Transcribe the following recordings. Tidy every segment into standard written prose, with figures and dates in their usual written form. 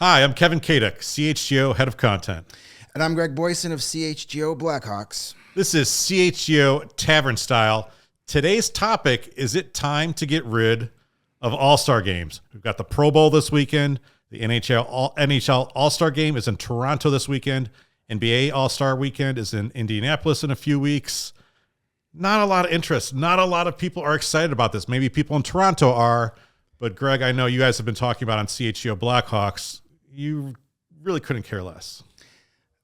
Hi, I'm Kevin Kaduk, CHGO Head of Content. And I'm Greg Boysen of CHGO Blackhawks. This is CHGO Tavern Style. Today's topic, is it time to get rid of All-Star games? We've got the Pro Bowl this weekend. The NHL All-Star game is in Toronto this weekend. NBA All-Star weekend is in Indianapolis in a few weeks. Not a lot of interest. Not a lot of people are excited about this. Maybe people in Toronto are. But, Greg, I know you guys have been talking about on CHGO Blackhawks. You really couldn't care less.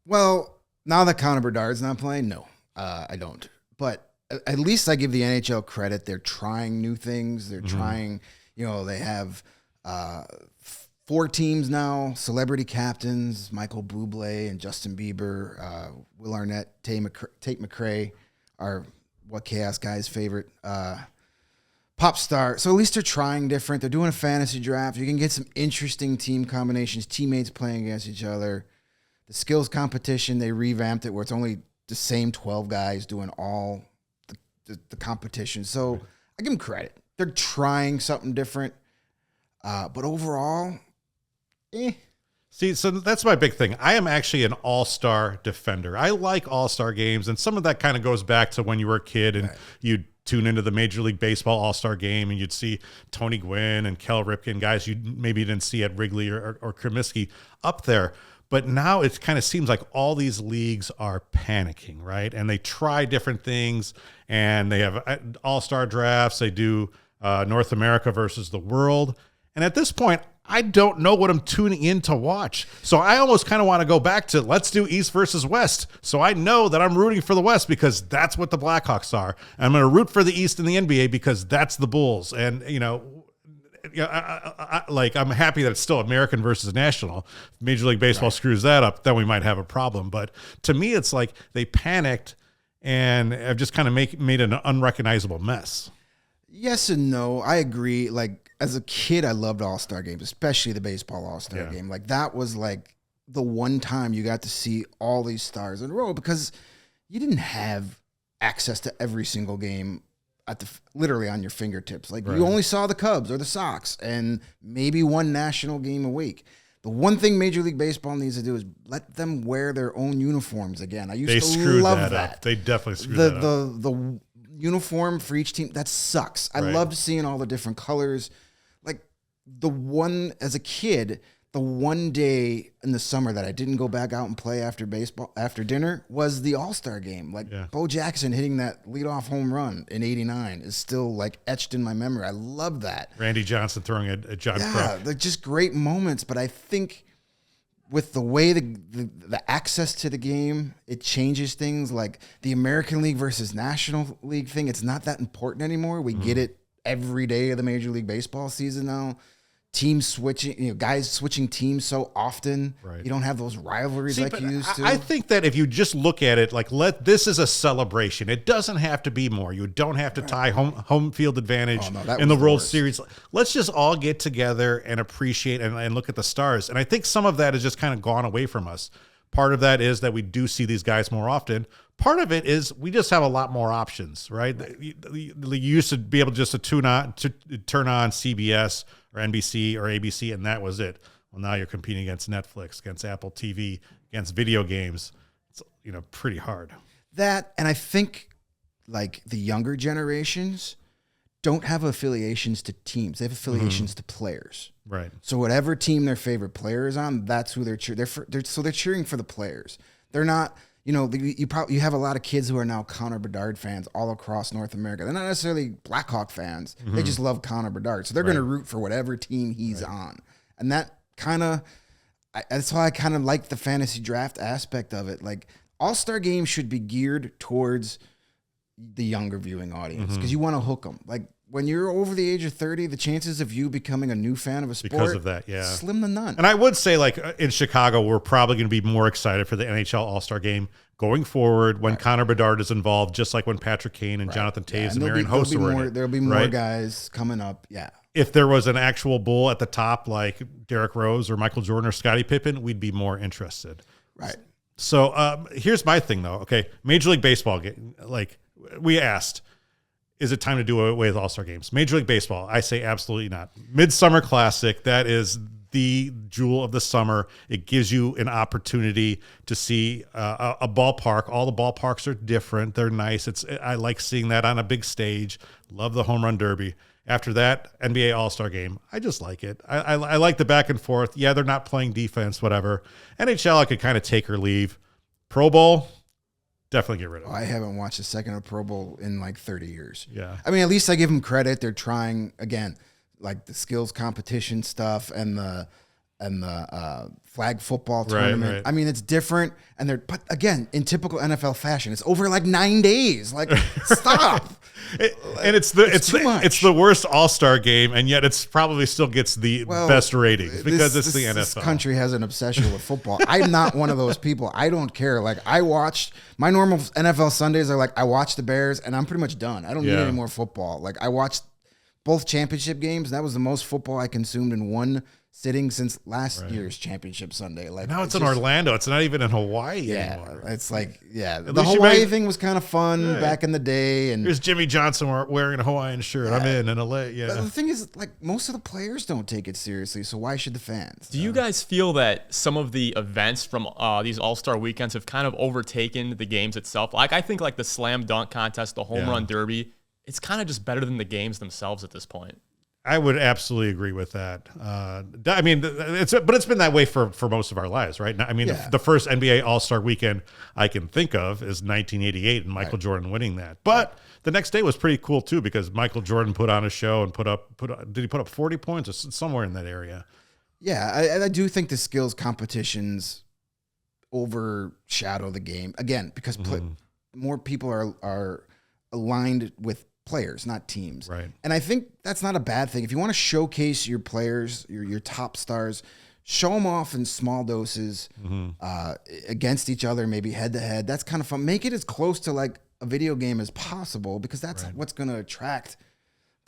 Well, now that Connor Bedard's not playing, no, I don't. But at least I give the NHL credit. They're trying new things. They're trying, they have 4 teams now, celebrity captains, Michael Bublé and Justin Bieber, Will Arnett, Tate McRae are What Chaos Guy's favorite pop star. So at least they're trying different. They're doing a fantasy draft. You can get some interesting team combinations, teammates playing against each other. The skills competition, they revamped it where it's only the same 12 guys doing all the competition. So I give them credit. They're trying something different. But overall, See, so that's my big thing. I am actually an all-star defender. I like all-star games, and some of that kind of goes back to when you were a kid and you'd tune into the Major League Baseball All-Star game and you'd see Tony Gwynn and Cal Ripken, guys you maybe didn't see at Wrigley or Comiskey up there. But now it kind of seems like all these leagues are panicking, right? And they try different things, and they have all-star drafts. They do North America versus the world. And at this point, I don't know what I'm tuning in to watch. So I almost kind of want to go back to let's do East versus West. So I know that I'm rooting for the West because that's what the Blackhawks are. And I'm going to root for the East in the NBA because that's the Bulls. And, I'm happy that it's still American versus national. If Major League Baseball screws that up, then we might have a problem. But to me, it's like they panicked and have just kind of made an unrecognizable mess. Yes and no. I agree. Like, as a kid, I loved All-Star games, especially the baseball All-Star game. Like, that was like the one time you got to see all these stars in a row because you didn't have access to every single game literally on your fingertips. Like, you only saw the Cubs or the Sox and maybe one national game a week. The one thing Major League Baseball needs to do is let them wear their own uniforms again. I used to love that. Up. They definitely screwed that up. The uniform for each team, that sucks. I loved seeing all the different colors. Like, as a kid, the one day in the summer that I didn't go back out and play after dinner was the All-Star game. Like, Bo Jackson hitting that leadoff home run in '89 is still like etched in my memory. I love that. Randy Johnson throwing a John Kruk. Yeah, they're just great moments. But I think with the way the access to the game, it changes things. Like the American League versus National League thing, it's not that important anymore. We get it every day of the Major League Baseball season now. Teams switching, guys switching teams so often. You don't have those rivalries you used to. I think that if you just look at it, like this is a celebration. It doesn't have to be more. You don't have to tie home field advantage in the World Series. Let's just all get together and appreciate and look at the stars. And I think some of that has just kind of gone away from us. Part of that is that we do see these guys more often. Part of it is we just have a lot more options, right? You used to be able just to turn on CBS or NBC or ABC, and that was it. Well, now you're competing against Netflix, against Apple TV, against video games. It's pretty hard. That, and I think like the younger generations don't have affiliations to teams. They have affiliations to players. Right. So whatever team their favorite player is on, that's who they're cheering. So they're cheering for the players. They're not. You have a lot of kids who are now Connor Bedard fans all across North America. They're not necessarily Blackhawk fans. They just love Connor Bedard. So they're going to root for whatever team he's on. And that that's why I kind of like the fantasy draft aspect of it. Like, All-Star games should be geared towards the younger viewing audience because you want to hook them. Like, when you're over the age of 30, the chances of you becoming a new fan of a sport because of that, slim to none. And I would say, like, in Chicago, we're probably going to be more excited for the NHL All-Star Game going forward when Connor Bedard is involved, just like when Patrick Kane and Jonathan Toews and Marian Hossa were in it. There'll be more guys coming up, If there was an actual bull at the top, like Derrick Rose or Michael Jordan or Scottie Pippen, we'd be more interested. Right. So here's my thing, though. Okay, Major League Baseball, like we asked, is it time to do away with All-Star games? Major League Baseball, I say absolutely not. Midsummer Classic, that is the jewel of the summer. It gives you an opportunity to see a ballpark. All the ballparks are different. They're nice. I like seeing that on a big stage. Love the home run derby. After that, NBA All-Star Game. I just like it. I like the back and forth. Yeah, they're not playing defense, whatever. NHL, I could kind of take or leave. Pro Bowl, definitely get rid of it. I haven't watched a second of Pro Bowl in like 30 years. Yeah. I mean, at least I give them credit. They're trying, again, like the skills competition stuff and the flag football tournament. Right. I mean, it's different. But again, in typical NFL fashion, it's over like 9 days. Like, stop. And it's the worst All-Star game, and yet it's probably still gets the best ratings because it's the NFL. This country has an obsession with football. I'm not one of those people. I don't care. Like, I watched my normal NFL Sundays are like I watch the Bears, and I'm pretty much done. I don't need any more football. Like, I watched both championship games. And that was the most football I consumed in one sitting since last year's championship Sunday. Like, now it's in Orlando. It's not even in Hawaii anymore. It's like, the Hawaii thing was kind of fun back in the day. And here's Jimmy Johnson wearing a Hawaiian shirt. I'm in LA. Yeah. But the thing is, like, most of the players don't take it seriously. So why should the fans? Do you guys feel that some of the events from these All-Star weekends have kind of overtaken the games itself? Like, I think like the slam dunk contest, the home run derby, it's kind of just better than the games themselves at this point. I would absolutely agree with that. I mean, it's been that way for most of our lives, right? I mean, the first NBA All-Star weekend I can think of is 1988 and Michael Jordan winning that. But the next day was pretty cool too because Michael Jordan put on a show and did he put up 40 points or somewhere in that area? Yeah, I do think the skills competitions overshadow the game again because more people are aligned with players, not teams. Right. And I think that's not a bad thing. If you want to showcase your players, your top stars, show them off in small doses against each other, maybe head to head. That's kind of fun. Make it as close to like a video game as possible because that's what's going to attract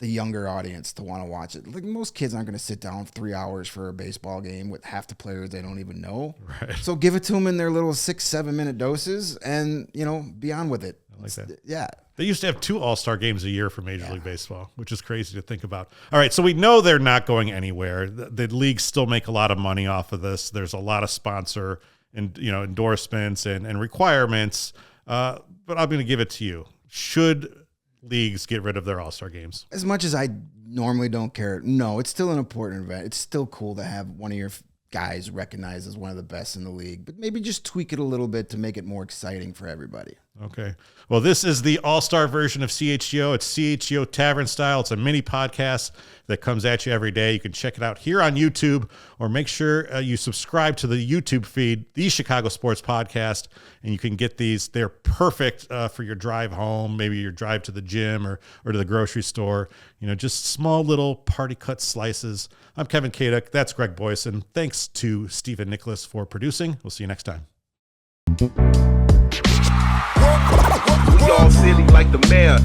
the younger audience to want to watch it. Like most kids aren't going to sit down 3 hours for a baseball game with half the players they don't even know. Right. So give it to them in their little 6-7 minute doses and, be on with it. I like that. Yeah. They used to have 2 All-Star games a year for Major League Baseball, which is crazy to think about. All right, so we know they're not going anywhere. The leagues still make a lot of money off of this. There's a lot of sponsor and endorsements and requirements. But I'm going to give it to you. Should leagues get rid of their All-Star games? As much as I normally don't care, no, it's still an important event. It's still cool to have one of your guys recognized as one of the best in the league, but maybe just tweak it a little bit to make it more exciting for everybody. Okay. Well, this is the all-star version of CHGO. It's CHGO Tavern Style. It's a mini podcast that comes at you every day. You can check it out here on YouTube or make sure you subscribe to the YouTube feed, the Chicago Sports Podcast, and you can get these. They're perfect for your drive home, maybe your drive to the gym or to the grocery store. Just small little party cut slices. I'm Kevin Kaduk. That's Greg Boysen. Thanks to Stephen Nicholas for producing. We'll see you next time. We all silly like the mayor.